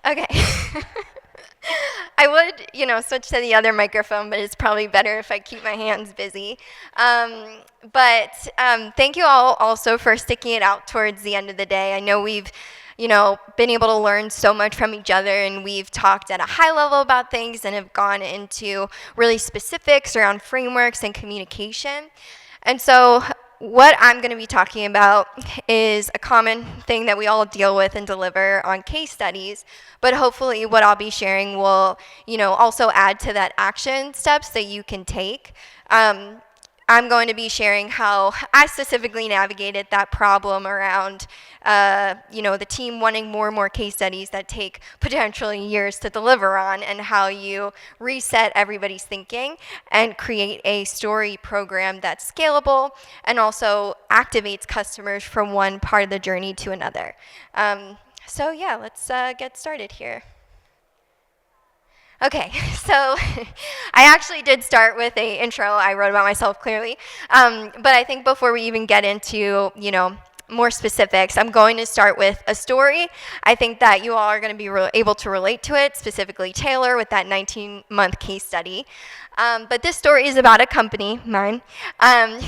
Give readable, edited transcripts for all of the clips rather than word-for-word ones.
Okay. I would, switch to the other microphone, but it's probably better if I keep my hands busy. But thank you all also for sticking it out towards the end of the day. I know we've, been able to learn so much from each other, and we've talked at a high level about things and have gone into really specifics around frameworks and communication. And so what I'm going to be talking about is a common thing that we all deal with and deliver on case studies, but hopefully what I'll be sharing will, also add to that action steps that you can take. I'm going to be sharing how I specifically navigated that problem around, the team wanting more and more case studies that take potentially years to deliver on, and how you reset everybody's thinking and create a story program that's scalable and also activates customers from one part of the journey to another. So yeah, let's get started here. Okay, so I actually did start with a intro I wrote about myself clearly, but I think before we even get into, more specifics, I'm going to start with a story. I think that you all are going to be able to relate to it, specifically Taylor with that 19-month case study. But this story is about a company, mine,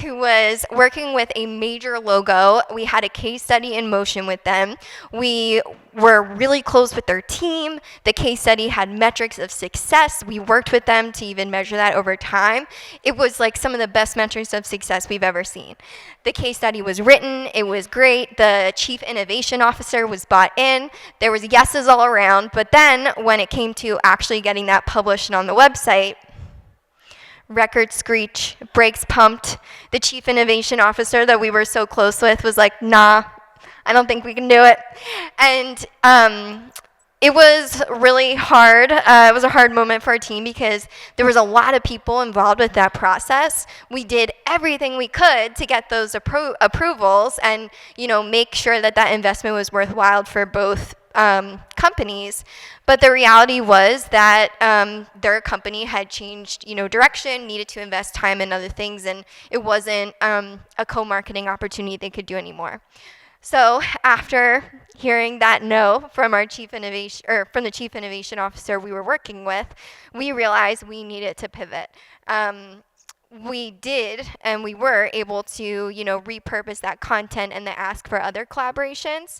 who was working with a major logo. We had a case study in motion with them. We were really close with their team. The case study had metrics of success. We worked with them to even measure that over time. It was like some of the best metrics of success we've ever seen. The case study was written. It was great. The chief innovation officer was bought in. There was yeses all around. But then when it came to actually getting that published and on the website, record screech, brakes pumped. The chief innovation officer that we were so close with was like, nah, I don't think we can do it. And it was really hard. It was a hard moment for our team because there was a lot of people involved with that process. We did everything we could to get those approvals and, make sure that that investment was worthwhile for both companies. But the reality was that their company had changed, direction, needed to invest time in other things, and it wasn't a co-marketing opportunity they could do anymore. So after hearing that no from our from the chief innovation officer we were working with, we realized we needed to pivot. We did, and we were able to, repurpose that content and then ask for other collaborations.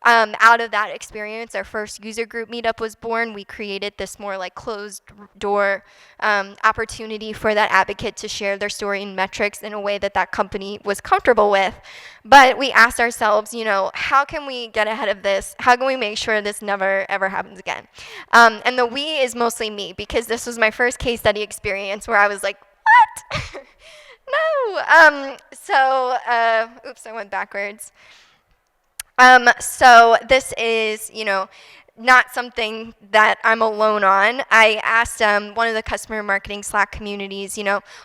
Out of that experience, our first user group meetup was born. We created this more like closed door opportunity for that advocate to share their story and metrics in a way that that company was comfortable with. But we asked ourselves, how can we get ahead of this? How can we make sure this never, ever happens again? And the we is mostly me, because this was my first case study experience where I was like, what? No. Oops, I went backwards. So this is, not something that I'm alone on. I asked one of the customer marketing Slack communities,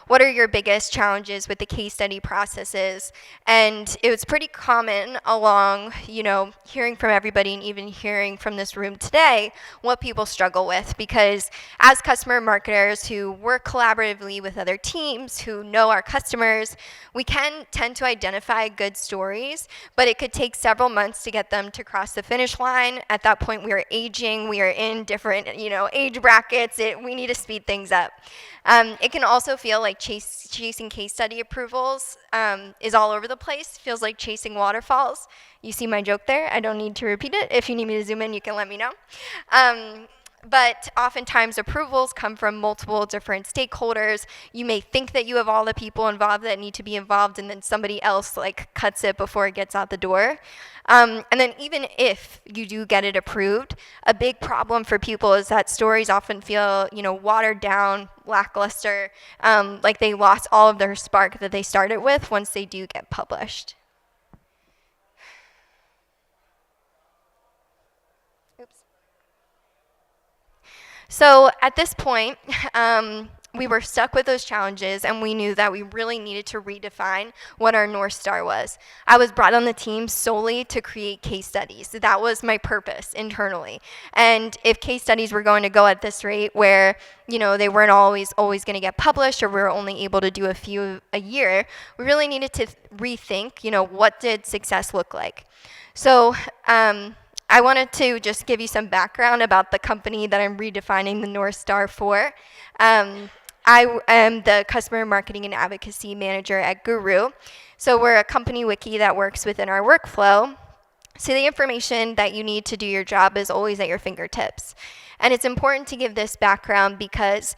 what are your biggest challenges with the case study processes? And it was pretty common along, hearing from everybody and even hearing from this room today what people struggle with. Because as customer marketers who work collaboratively with other teams, who know our customers, we can tend to identify good stories, but it could take several months to get them to cross the finish line. At that point, we are aging, we are in different, age brackets. We need to speed things up. It can also feel like chasing case study approvals is all over the place. Feels like chasing waterfalls. You see my joke there? I don't need to repeat it. If you need me to zoom in, you can let me know. But oftentimes approvals come from multiple different stakeholders. You may think that you have all the people involved that need to be involved, and then somebody else cuts it before it gets out the door. And then even if you do get it approved, a big problem for people is that stories often feel, watered down, lackluster, like they lost all of their spark that they started with once they do get published. So at this point, we were stuck with those challenges, and we knew that we really needed to redefine what our North Star was. I was brought on the team solely to create case studies. That was my purpose internally. And if case studies were going to go at this rate where, they weren't always going to get published, or we were only able to do a few a year, we really needed to rethink, what did success look like? So I wanted to just give you some background about the company that I'm redefining the North Star for. I am the customer marketing and advocacy manager at Guru. So we're a company wiki that works within our workflow. So the information that you need to do your job is always at your fingertips. And it's important to give this background because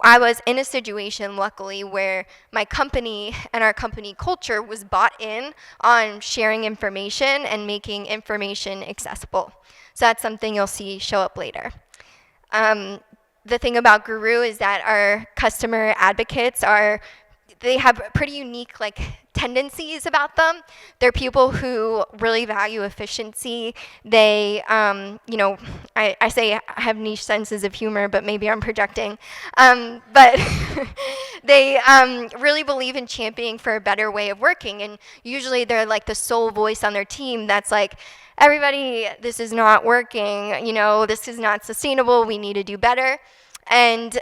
I was in a situation, luckily, where my company and our company culture was bought in on sharing information and making information accessible. So that's something you'll see show up later. The thing about Guru is that our customer advocates they have pretty unique tendencies about them. They're people who really value efficiency. They, I say I have niche senses of humor, but maybe I'm projecting. But they really believe in championing for a better way of working. And usually they're like the sole voice on their team that's like, everybody, this is not working. This is not sustainable. We need to do better. And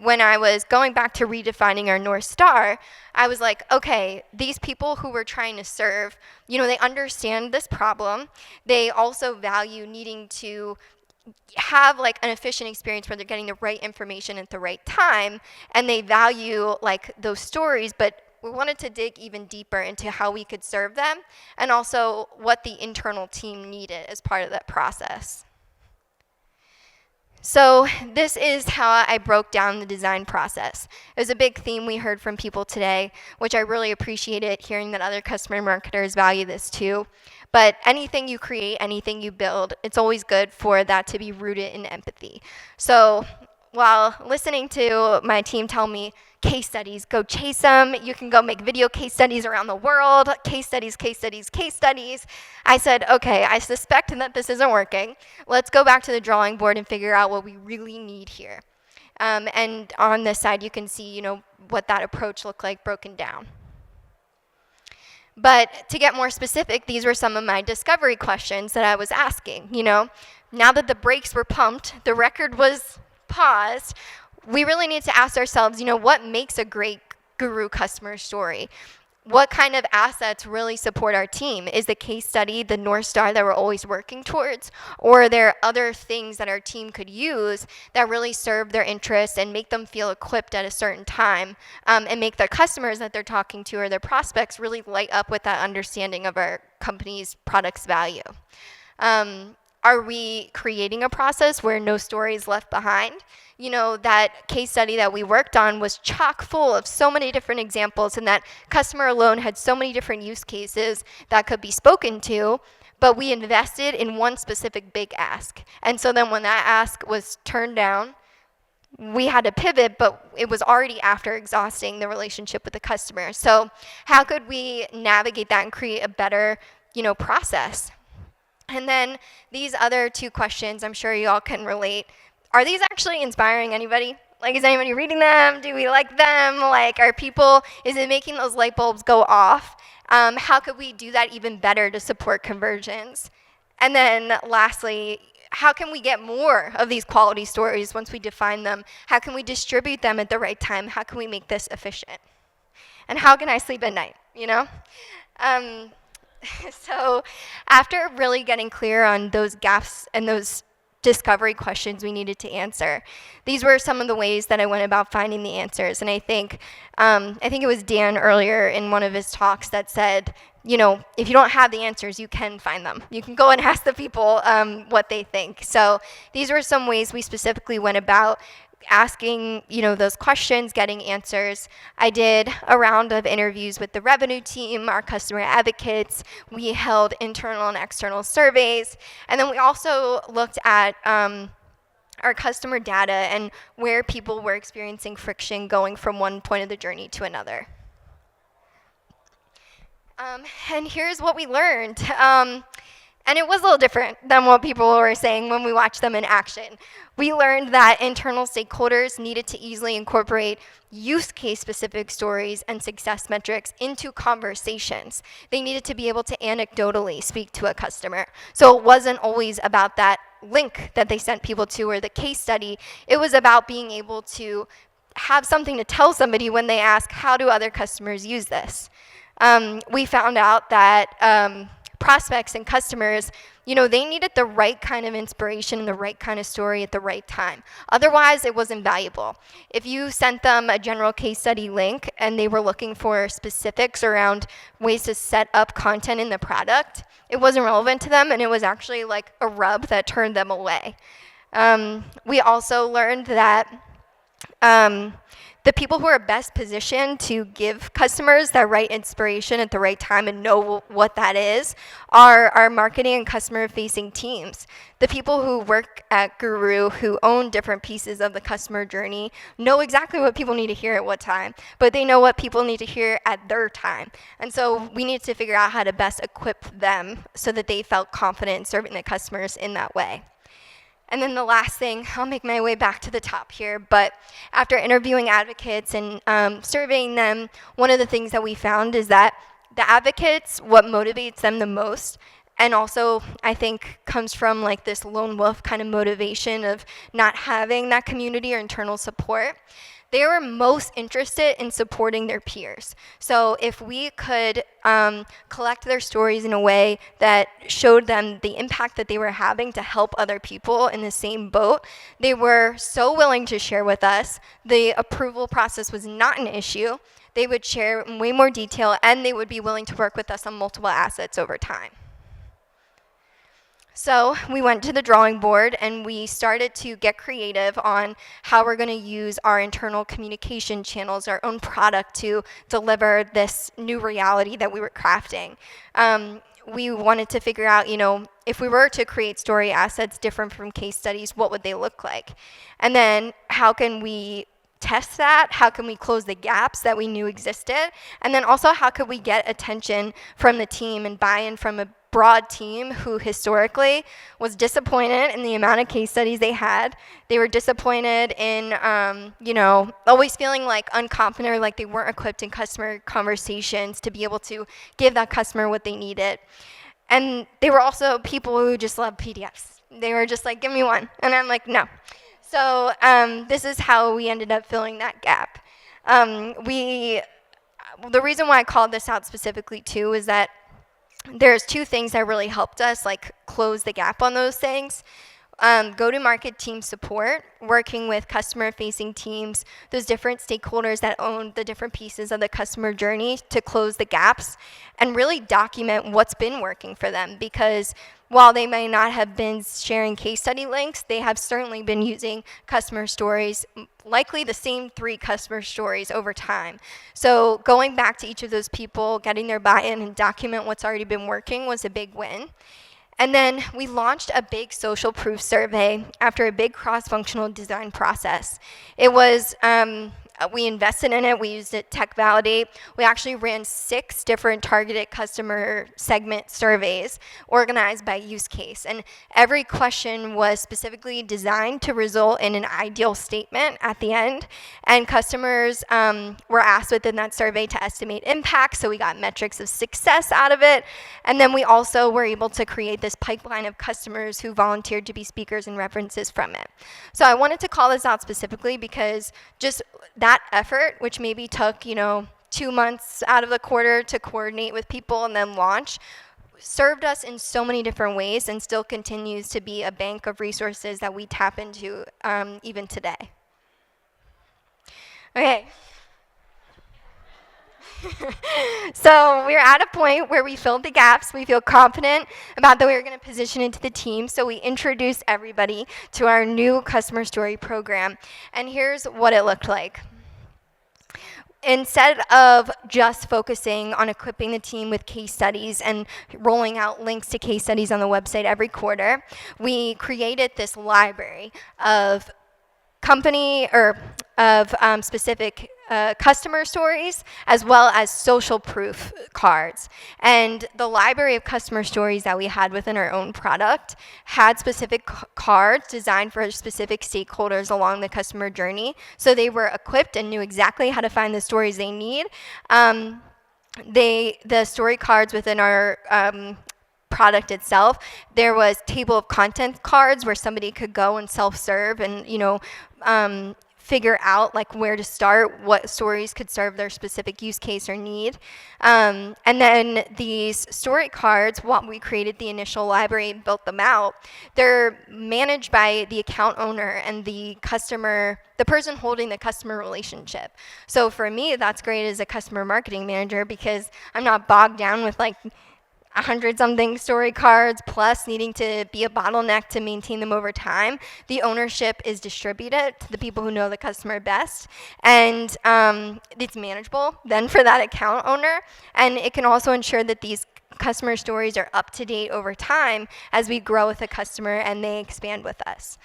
when I was going back to redefining our North Star, I was like, okay, these people who we're trying to serve, they understand this problem. They also value needing to have an efficient experience where they're getting the right information at the right time, and they value those stories, but we wanted to dig even deeper into how we could serve them and also what the internal team needed as part of that process. So this is how I broke down the design process. It was a big theme we heard from people today, which I really appreciated hearing that other customer marketers value this too. But anything you create, anything you build, it's always good for that to be rooted in empathy. So while listening to my team tell me, case studies, go chase them, you can go make video case studies around the world, case studies, case studies, case studies, I said, okay, I suspect that this isn't working. Let's go back to the drawing board and figure out what we really need here. And on this side, you can see, what that approach looked like broken down. But to get more specific, these were some of my discovery questions that I was asking. Now that the brakes were pumped, the record was paused, we really need to ask ourselves, what makes a great Guru customer story? What kind of assets really support our team? Is the case study the North Star that we're always working towards? Or are there other things that our team could use that really serve their interests and make them feel equipped at a certain time and make their customers that they're talking to or their prospects really light up with that understanding of our company's product's value? Are we creating a process where no story is left behind? That case study that we worked on was chock full of so many different examples, and that customer alone had so many different use cases that could be spoken to, but we invested in one specific big ask. And so then when that ask was turned down, we had to pivot, but it was already after exhausting the relationship with the customer. So how could we navigate that and create a better, process? And then these other two questions, I'm sure you all can relate. Are these actually inspiring anybody? Is anybody reading them? Do we like them? Is it making those light bulbs go off? How could we do that even better to support conversions? And then lastly, how can we get more of these quality stories once we define them? How can we distribute them at the right time? How can we make this efficient? And how can I sleep at night, So after really getting clear on those gaps and those discovery questions we needed to answer, these were some of the ways that I went about finding the answers. And I think it was Dan earlier in one of his talks that said, if you don't have the answers, you can find them. You can go and ask the people what they think. So these were some ways we specifically went about asking, those questions, getting answers. I did a round of interviews with the revenue team, our customer advocates. We held internal and external surveys. And then we also looked at our customer data and where people were experiencing friction going from one point of the journey to another. And here's what we learned. And it was a little different than what people were saying when we watched them in action. We learned that internal stakeholders needed to easily incorporate use case specific stories and success metrics into conversations. They needed to be able to anecdotally speak to a customer. So it wasn't always about that link that they sent people to or the case study. It was about being able to have something to tell somebody when they ask, how do other customers use this? We found out that prospects and customers, they needed the right kind of inspiration and the right kind of story at the right time. Otherwise, it wasn't valuable. If you sent them a general case study link and they were looking for specifics around ways to set up content in the product, it wasn't relevant to them, and it was actually like a rub that turned them away. We also learned that the people who are best positioned to give customers that right inspiration at the right time and know what that is are our marketing and customer-facing teams. The people who work at Guru, who own different pieces of the customer journey, know exactly what people need to hear at what time, but they know what people need to hear at their time. And so we need to figure out how to best equip them so that they felt confident serving the customers in that way. And then the last thing, I'll make my way back to the top here, but after interviewing advocates and surveying them, one of the things that we found is that the advocates, what motivates them the most, and also I think comes from like this lone wolf kind of motivation of not having that community or internal support, they were most interested in supporting their peers. So if we could collect their stories in a way that showed them the impact that they were having to help other people in the same boat, they were so willing to share with us. The approval process was not an issue. They would share in way more detail, and they would be willing to work with us on multiple assets over time. So we went to the drawing board and we started to get creative on how we're going to use our internal communication channels, our own product, to deliver this new reality that we were crafting. We wanted to figure out, if we were to create story assets different from case studies, what would they look like? And then how can we test that? How can we close the gaps that we knew existed? And then also, how could we get attention from the team and buy-in from a broad team who historically was disappointed in the amount of case studies they had. They were disappointed in, always feeling like unconfident or like they weren't equipped in customer conversations to be able to give that customer what they needed. And they were also people who just loved PDFs. They were just like, give me one. And I'm like, no. So this is how we ended up filling that gap. The reason why I called this out specifically too is that there's two things that really helped us close the gap on those things. Go-to-market team support, working with customer-facing teams, those different stakeholders that own the different pieces of the customer journey to close the gaps and really document what's been working for them. Because while they may not have been sharing case study links, they have certainly been using customer stories, likely the same 3 customer stories over time. So going back to each of those people, getting their buy-in and document what's already been working was a big win. And then we launched a big social proof survey after a big cross-functional design process. It was, we invested in it, we used it Tech Validate. We actually ran 6 different targeted customer segment surveys organized by use case. And every question was specifically designed to result in an ideal statement at the end. And customers were asked within that survey to estimate impact, so we got metrics of success out of it. And then we also were able to create this pipeline of customers who volunteered to be speakers and references from it. So I wanted to call this out specifically because just that effort, which maybe took, 2 months out of the quarter to coordinate with people and then launch, served us in so many different ways and still continues to be a bank of resources that we tap into even today. Okay. So we're at a point where we filled the gaps. We feel confident about that we were going to position into the team. So we introduced everybody to our new customer story program. And here's what it looked like. Instead of just focusing on equipping the team with case studies and rolling out links to case studies on the website every quarter, we created this library of specific customer stories as well as social proof cards. And the library of customer stories that we had within our own product had specific cards designed for specific stakeholders along the customer journey. So they were equipped and knew exactly how to find the stories they need. The story cards within our product itself, there was table of contents cards where somebody could go and self-serve and figure out like where to start, what stories could serve their specific use case or need. And then these story cards, while we created the initial library and built them out, they're managed by the account owner and the customer, the person holding the customer relationship. So for me, that's great as a customer marketing manager because I'm not bogged down with like 100-something story cards plus needing to be a bottleneck to maintain them over time. The ownership is distributed to the people who know the customer best, and it's manageable then for that account owner, and it can also ensure that these customer stories are up to date over time as we grow with a customer and they expand with us.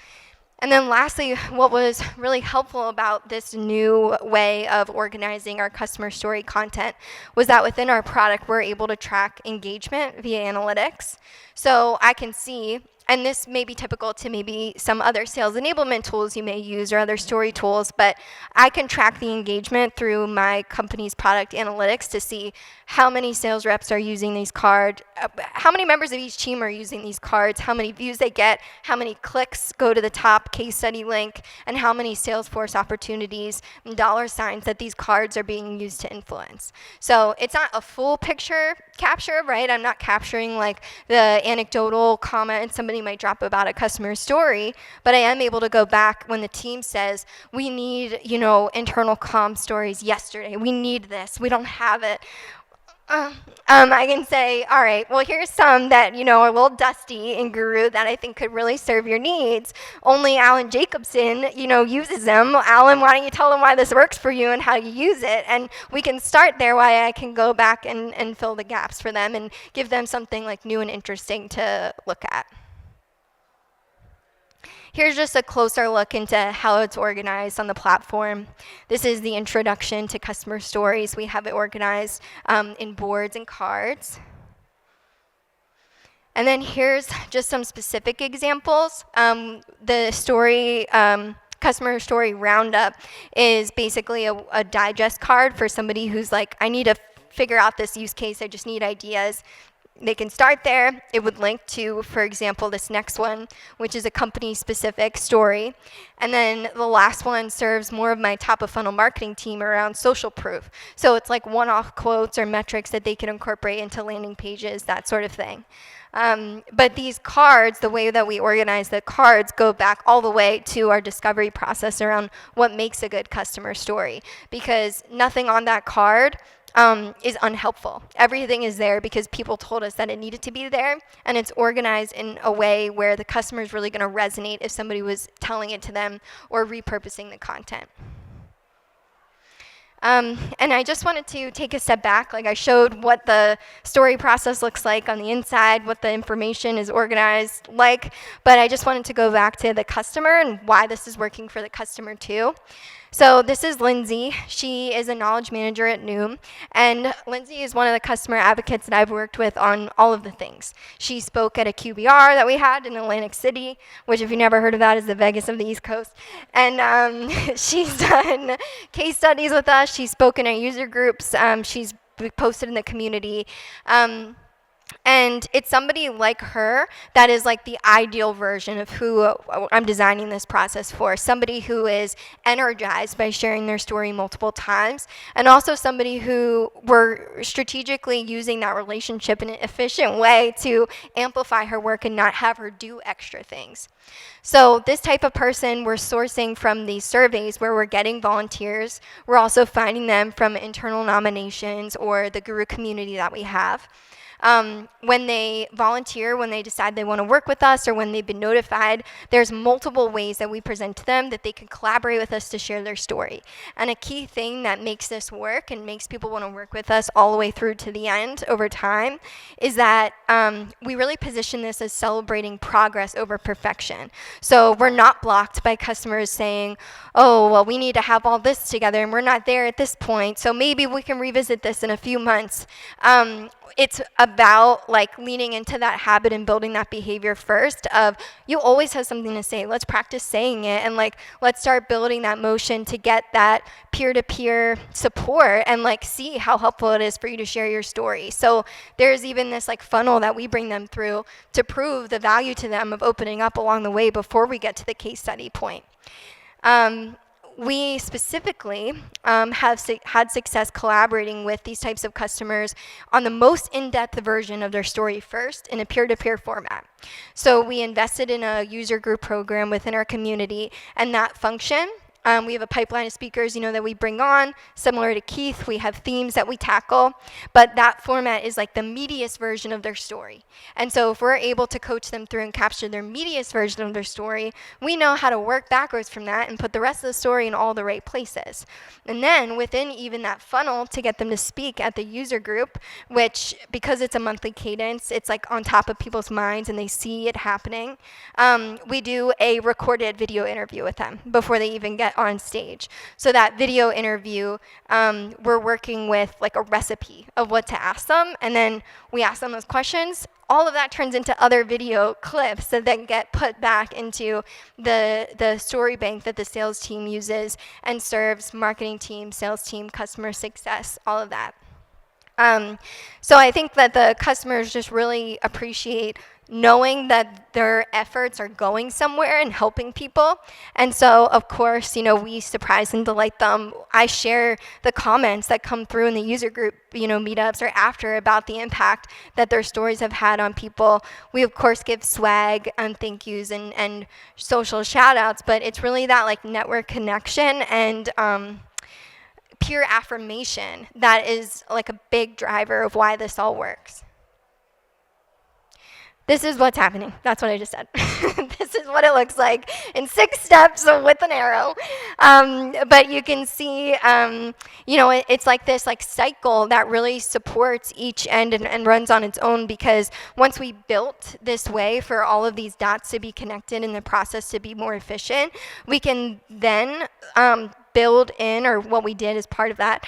And then lastly, what was really helpful about this new way of organizing our customer story content was that within our product, we're able to track engagement via analytics. So I can see, and this may be typical to maybe some other sales enablement tools you may use or other story tools, but I can track the engagement through my company's product analytics to see how many sales reps are using these cards, how many members of each team are using these cards, how many views they get, how many clicks go to the top case study link, and how many Salesforce opportunities and dollar signs that these cards are being used to influence. So it's not a full picture capture, right? I'm not capturing like the anecdotal comment somebody might drop about a customer story, but I am able to go back when the team says, we need, internal comm stories yesterday. We need this. We don't have it. I can say, all right, well, here's some that, are a little dusty in Guru that I think could really serve your needs. Only Alan Jacobson, uses them. Alan, why don't you tell them why this works for you and how you use it? And we can start there while I can go back and fill the gaps for them and give them something like new and interesting to look at. Here's just a closer look into how it's organized on the platform. This is the introduction to customer stories. We have it organized in boards and cards. And then here's just some specific examples. The story, customer story roundup is basically a digest card for somebody who's like, I need to figure out this use case. I just need ideas. They can start there. It would link to, for example, this next one, which is a company-specific story. And then the last one serves more of my top-of-funnel marketing team around social proof. So it's like one-off quotes or metrics that they can incorporate into landing pages, that sort of thing. But these cards, the way that we organize the cards, go back all the way to our discovery process around what makes a good customer story. Because nothing on that card is unhelpful. Everything is there because people told us that it needed to be there, and it's organized in a way where the customer is really going to resonate if somebody was telling it to them or repurposing the content. And I just wanted to take a step back. Like I showed what the story process looks like on the inside, what the information is organized like, but I just wanted to go back to the customer and why this is working for the customer too. So this is Lindsay. She is a knowledge manager at Noom, and Lindsay is one of the customer advocates that I've worked with on all of the things. She spoke at a QBR that we had in Atlantic City, which if you never heard of that is the Vegas of the East Coast. And she's done case studies with us. She's spoken at user groups. She's posted in the community. And it's somebody like her that is like the ideal version of who I'm designing this process for. Somebody who is energized by sharing their story multiple times, and also somebody who we're strategically using that relationship in an efficient way to amplify her work and not have her do extra things. So this type of person we're sourcing from these surveys where we're getting volunteers. We're also finding them from internal nominations or the Guru community that we have. When they volunteer, when they decide they want to work with us, or when they've been notified, there's multiple ways that we present to them that they can collaborate with us to share their story. And a key thing that makes this work and makes people want to work with us all the way through to the end over time is that we really position this as celebrating progress over perfection. So we're not blocked by customers saying, oh, well, we need to have all this together and we're not there at this point, so maybe we can revisit this in a few months. It's about like leaning into that habit and building that behavior first of you always have something to say. Let's practice saying it, and like let's start building that motion to get that peer-to-peer support and like see how helpful it is for you to share your story. So there's even this like funnel that we bring them through to prove the value to them of opening up along the way before we get to the case study point. we specifically had success collaborating with these types of customers on the most in-depth version of their story first in a peer-to-peer format. So we invested in a user group program within our community, and that function, we have a pipeline of speakers, that we bring on. Similar to Keith, we have themes that we tackle, but that format is like the meatiest version of their story. And so if we're able to coach them through and capture their meatiest version of their story, we know how to work backwards from that and put the rest of the story in all the right places. And then within even that funnel to get them to speak at the user group, which because it's a monthly cadence, it's like on top of people's minds and they see it happening, we do a recorded video interview with them before they even get on stage. So that video interview, we're working with like a recipe of what to ask them, and then we ask them those questions. All of that turns into other video clips that then get put back into the story bank that the sales team uses and serves marketing team, sales team, customer success, all of that. So I think that the customers just really appreciate knowing that their efforts are going somewhere and helping people. And so, of course, we surprise and delight them. I share the comments that come through in the user group, meetups or after about the impact that their stories have had on people. We, of course, give swag and thank yous and social shout outs, but it's really that like network connection and peer affirmation that is like a big driver of why this all works. This is what's happening. That's what I just said. This is what it looks like in 6 steps with an arrow. But you can see, it's like this like cycle that really supports each end and runs on its own, because once we built this way for all of these dots to be connected and the process to be more efficient, we can then build in, or what we did as part of that,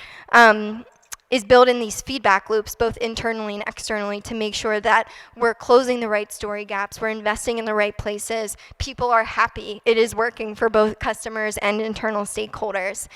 is build in these feedback loops, both internally and externally, to make sure that we're closing the right story gaps, we're investing in the right places, people are happy, it is working for both customers and internal stakeholders.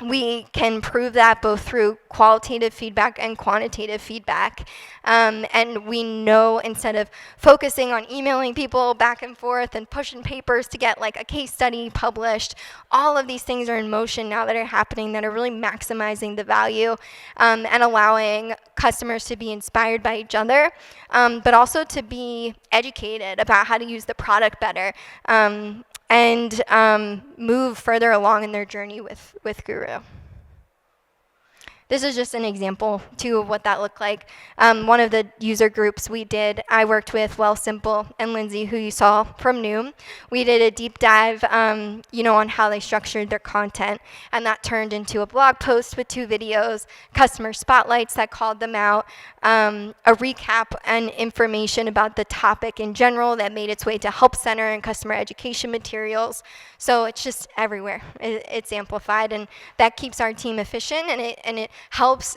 We can prove that both through qualitative feedback and quantitative feedback. And we know, instead of focusing on emailing people back and forth and pushing papers to get like a case study published, all of these things are in motion now that are happening that are really maximizing the value and allowing customers to be inspired by each other, but also to be educated about how to use the product better. And move further along in their journey with Guru. This is just an example, too, of what that looked like. One of the user groups we did, I worked with Simple and Lindsay, who you saw from Noom. We did a deep dive, on how they structured their content, and that turned into a blog post with 2 videos, customer spotlights that called them out, a recap and information about the topic in general that made its way to Help Center and customer education materials. So it's just everywhere. It's amplified, and that keeps our team efficient, and it helps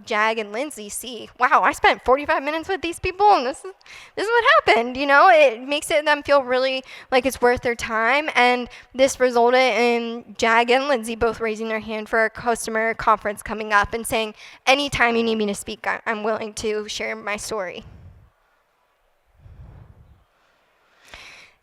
Jag and Lindsay see, wow, I spent 45 minutes with these people, and this is what happened. It makes them feel really like it's worth their time, and this resulted in Jag and Lindsay both raising their hand for a customer conference coming up and saying, anytime you need me to speak, I'm willing to share my story.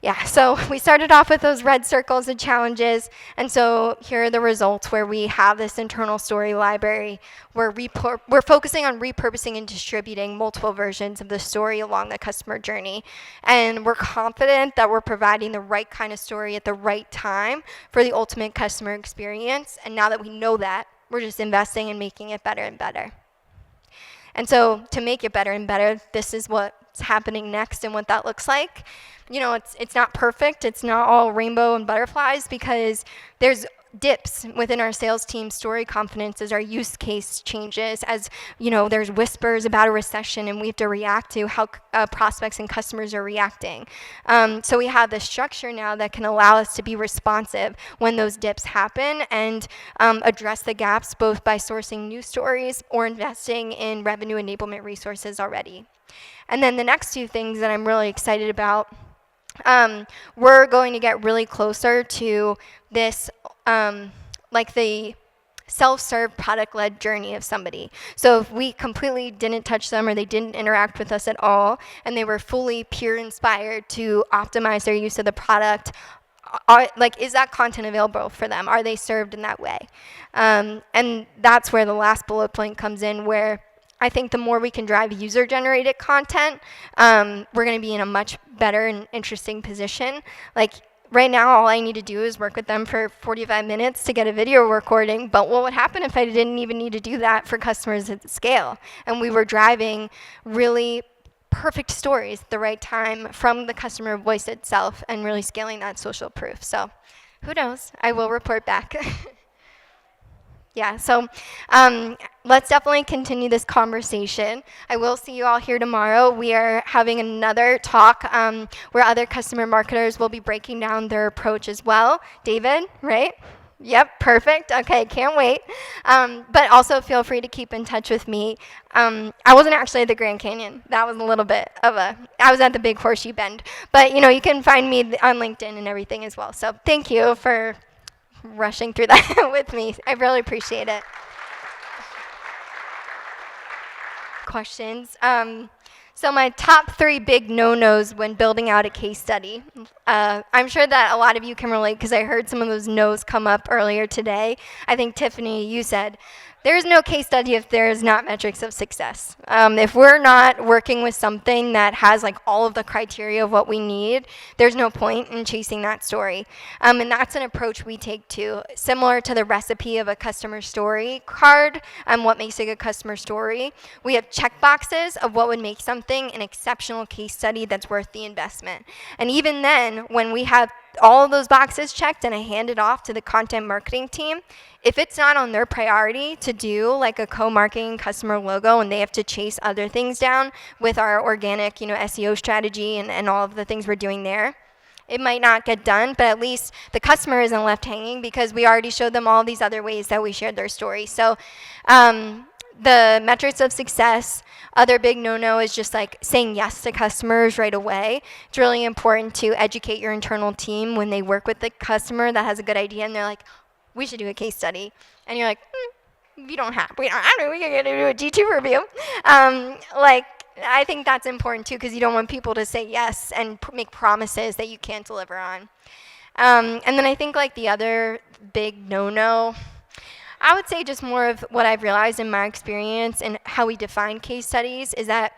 Yeah, so we started off with those red circles and challenges, and so here are the results where we have this internal story library where we're focusing on repurposing and distributing multiple versions of the story along the customer journey, and we're confident that we're providing the right kind of story at the right time for the ultimate customer experience, and now that we know that, we're just investing in making it better and better. And so to make it better and better, this is what's happening next and what that looks like. It's not perfect. It's not all rainbow and butterflies, because there's dips within our sales team story confidence as our use case changes, as there's whispers about a recession and we have to react to how prospects and customers are reacting. So we have this structure now that can allow us to be responsive when those dips happen and address the gaps both by sourcing new stories or investing in revenue enablement resources already. And then the next 2 things that I'm really excited about, we're going to get really closer to this, like the self-serve product-led journey of somebody. So if we completely didn't touch them or they didn't interact with us at all, and they were fully peer-inspired to optimize their use of the product is that content available for them? Are they served in that way? And that's where the last bullet point comes in, where I think the more we can drive user-generated content, we're going to be in a much better and interesting position. Like right now, all I need to do is work with them for 45 minutes to get a video recording. But what would happen if I didn't even need to do that for customers at scale? And we were driving really perfect stories at the right time from the customer voice itself and really scaling that social proof. So who knows? I will report back. Yeah, so let's definitely continue this conversation. I will see you all here tomorrow. We are having another talk where other customer marketers will be breaking down their approach as well. David, right? Yep, perfect. Okay, can't wait. But also feel free to keep in touch with me. I wasn't actually at the Grand Canyon. That was a little bit of I was at the Big Horseshoe Bend. But, you can find me on LinkedIn and everything as well. So thank you for rushing through that with me. I really appreciate it. Questions? So my top 3 big no-nos when building out a case study. I'm sure that a lot of you can relate because I heard some of those no's come up earlier today. I think, Tiffany, you said, there's no case study if there's not metrics of success. If we're not working with something that has like all of the criteria of what we need, there's no point in chasing that story. And that's an approach we take too. Similar to the recipe of a customer story card, what makes a good customer story. We have check boxes of what would make something an exceptional case study that's worth the investment. And even then, when we have all of those boxes checked and I hand it off to the content marketing team, if it's not on their priority to do like a co-marketing customer logo and they have to chase other things down with our organic, SEO strategy and all of the things we're doing there, it might not get done, but at least the customer isn't left hanging because we already showed them all these other ways that we shared their story. So the metrics of success, other big no-no is just like saying yes to customers right away. It's really important to educate your internal team when they work with the customer that has a good idea and they're like, we should do a case study. And you're like, we don't have, we can do a G2 review. I think that's important too because you don't want people to say yes and make promises that you can't deliver on. And then I think like the other big no-no, I would say just more of what I've realized in my experience and how we define case studies is that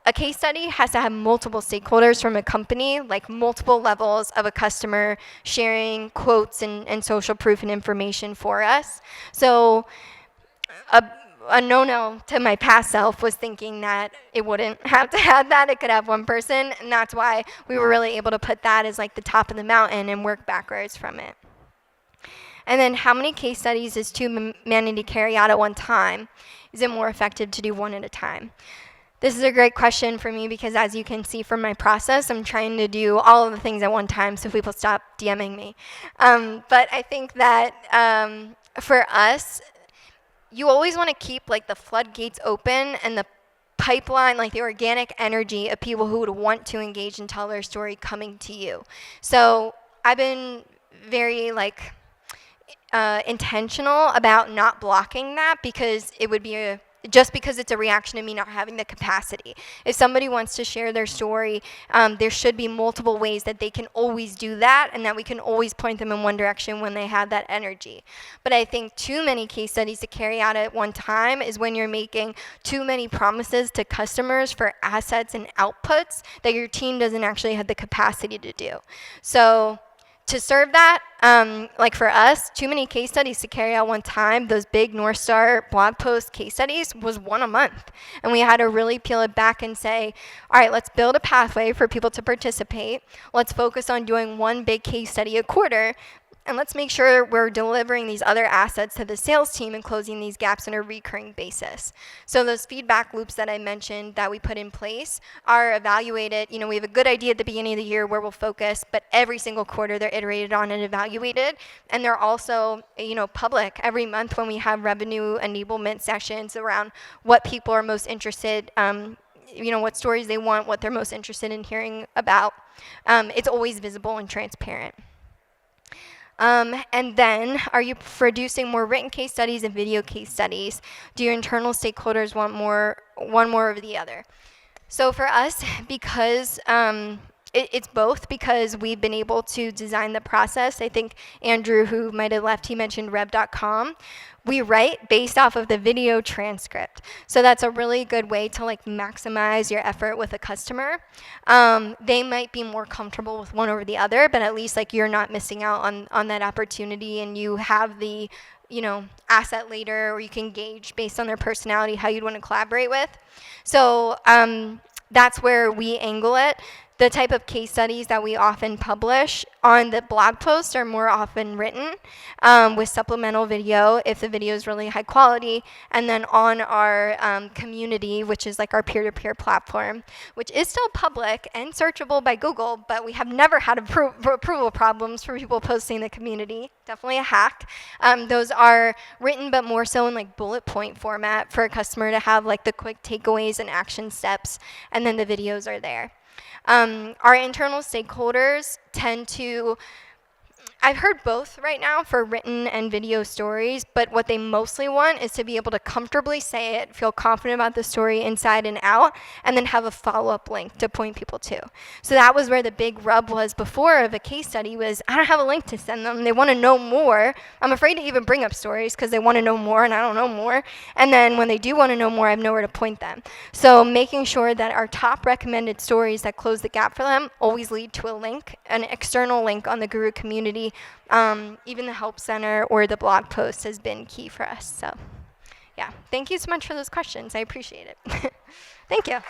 a case study has to have multiple stakeholders from a company, like multiple levels of a customer sharing quotes and social proof and information for us. So a no-no to my past self was thinking that it wouldn't have to have that. It could have one person, and that's why we were really able to put that as like the top of the mountain and work backwards from it. And then how many case studies is too many to carry out at one time? Is it more effective to do one at a time? This is a great question for me because as you can see from my process, I'm trying to do all of the things at one time so people stop DMing me. But I think that for us, you always want to keep like the floodgates open and the pipeline, like the organic energy of people who would want to engage and tell their story coming to you. So I've been very intentional about not blocking that because it would be just because it's a reaction to me not having the capacity. If somebody wants to share their story, there should be multiple ways that they can always do that and that we can always point them in one direction when they have that energy. But I think too many case studies to carry out at one time is when you're making too many promises to customers for assets and outputs that your team doesn't actually have the capacity to do. So to serve that, like for us, too many case studies to carry out one time, those big North Star blog post case studies was one a month. And we had to really peel it back and say, all right, let's build a pathway for people to participate. Let's focus on doing one big case study a quarter. And let's make sure we're delivering these other assets to the sales team and closing these gaps on a recurring basis. So those feedback loops that I mentioned that we put in place are evaluated. We have a good idea at the beginning of the year where we'll focus, but every single quarter they're iterated on and evaluated. And they're also, public every month when we have revenue enablement sessions around what people are most interested what stories they want, what they're most interested in hearing about. It's always visible and transparent. And then, are you producing more written case studies and video case studies? Do your internal stakeholders want one more over the other? So for us, because it's both, because we've been able to design the process. I think Andrew, who might have left, he mentioned Rev.com. We write based off of the video transcript. So that's a really good way to like maximize your effort with a customer. They might be more comfortable with one over the other, but at least like you're not missing out on that opportunity, and you have the asset later, or you can gauge based on their personality how you'd want to collaborate with. So that's where we angle it. The type of case studies that we often publish on the blog posts are more often written with supplemental video if the video is really high quality, and then on our community, which is like our peer-to-peer platform, which is still public and searchable by Google, but we have never had approval problems for people posting in the community. Definitely a hack. Those are written, but more so in like bullet point format for a customer to have like the quick takeaways and action steps, and then the videos are there. Our internal stakeholders tend to, I've heard both right now for written and video stories, but what they mostly want is to be able to comfortably say it, feel confident about the story inside and out, and then have a follow-up link to point people to. So that was where the big rub was before of a case study was, I don't have a link to send them. They want to know more. I'm afraid to even bring up stories because they want to know more and I don't know more. And then when they do want to know more, I have nowhere to point them. So making sure that our top recommended stories that close the gap for them always lead to a link, an external link on the Guru community. Even the help center or the blog post has been key for us. So yeah, thank you so much for those questions. I appreciate it. Thank you.